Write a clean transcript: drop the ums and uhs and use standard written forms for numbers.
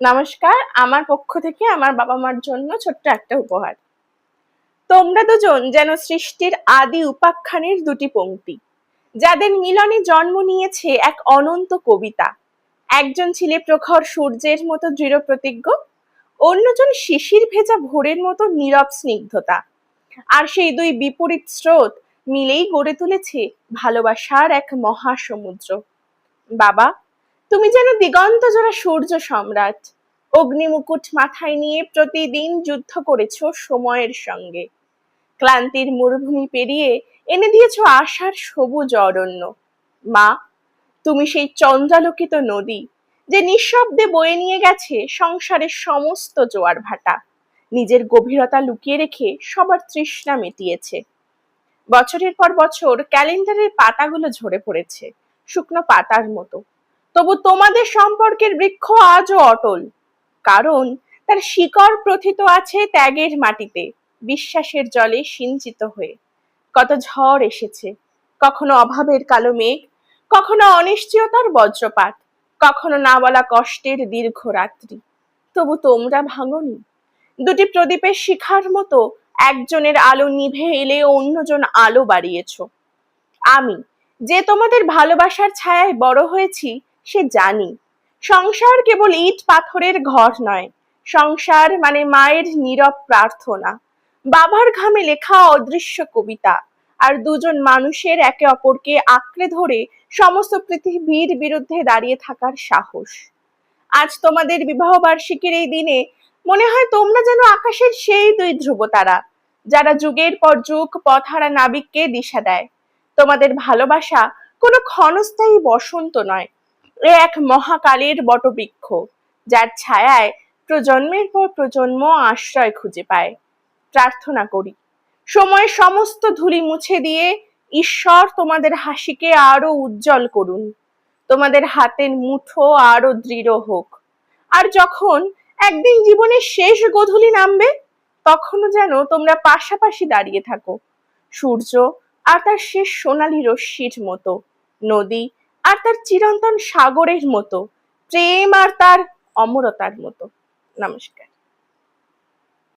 নমস্কার, আমার পক্ষ থেকে আমার বাবা মার জন্য ছোট্ট একটা উপহার। তোমরা দুজন যেন সৃষ্টির আদি উপাখ্যানের দুটি পংক্তি, যাদের মিলনে জন্ম নিয়েছে এক অনন্ত কবিতা। একজন ছিলে প্রখর সূর্যের মতো দৃঢ় প্রতিজ্ঞ, অন্যজন শিশির ভেজা ভোরের মতো নীরব স্নিগ্ধতা। আর সেই দুই বিপরীত স্রোত মিলেই গড়ে তুলেছে ভালোবাসার এক মহাসমুদ্র। বাবা, তুমি যেন দিগন্ত জোড়া সূর্য সম্রাট, অগ্নিমুকুট মাথায় নিয়ে প্রতিদিন যুদ্ধ করেছো সময়ের সঙ্গে। ক্লান্তির মরুভূমি পেরিয়ে এনে দিয়েছো আশার সবুজ অরণ্য। মা, তুমি সেই চন্দ্রালোকিত নদী, যে নিঃশব্দে বয়ে নিয়ে গেছে সংসারের সমস্ত জোয়ার ভাটা, নিজের গভীরতা লুকিয়ে রেখে সবার তৃষ্ণা মিটিয়েছে। বছরের পর বছর ক্যালেন্ডারের পাতাগুলো ঝরে পড়েছে শুকনো পাতার মতো, তবু তোমাদের সম্পর্কের বৃক্ষ আজও অটল, কারণ তার শিকড় প্রথিত আছে ত্যাগের মাটিতে, বিশ্বাসের জলে সিঞ্চিত হয়ে। কত ঝড় এসেছে, কখনো অভাবের কালো মেঘ, কখনো অনিশ্চয়তার বজ্রপাত, কখনো না বলা কষ্টের দীর্ঘ রাত্রি, তবু তোমরা ভাঙনি। দুটি প্রদীপের শিখার মতো একজনের আলো নিভে এলে অন্যজন আলো বাড়িয়েছো। আমি যে তোমাদের ভালোবাসার ছায়ায় বড় হয়েছি, সে জানি সংসার কেবল ইট পাথরের ঘর নয়, সংসার মানে মায়ের নীরব প্রার্থনা, বাবার ঘামে লেখা অদৃশ্য কবিতা, আর দুজন মানুষের একে অপরকে আঁকড়ে ধরে সমস্ত পৃথিবীর বিরুদ্ধে দাঁড়িয়ে থাকার সাহস। আজ তোমাদের বিবাহ বার্ষিকীর এই দিনে মনে হয় তোমরা যেন আকাশের সেই দুই ধ্রুবতারা, যারা যুগের পর যুগ পথহারা নাবিককে দিশা দেয়। তোমাদের ভালোবাসা কোনো ক্ষণস্থায়ী বসন্ত নয়, এ এক মহাকালের বটবৃক্ষ, যার ছায়ায় প্রজন্মের পর প্রজন্ম আশ্রয় খুঁজে পায়। প্রার্থনা করি সময়ের সমস্ত ধুলি মুছে দিয়ে ঈশ্বর তোমাদের হাসিকে আরো উজ্জ্বল করুন, তোমাদের হাতের মুঠো আরো দৃঢ় হোক। আর যখন একদিন জীবনের শেষ গোধূলি নামবে, তখনও যেন তোমরা পাশাপাশি দাঁড়িয়ে থাকো, সূর্য আর তার শেষ সোনালী রশ্মির মতো, নদী আর তার চিরন্তন সাগরের মতো, প্রেম আর তার অমরতার মতো। নমস্কার।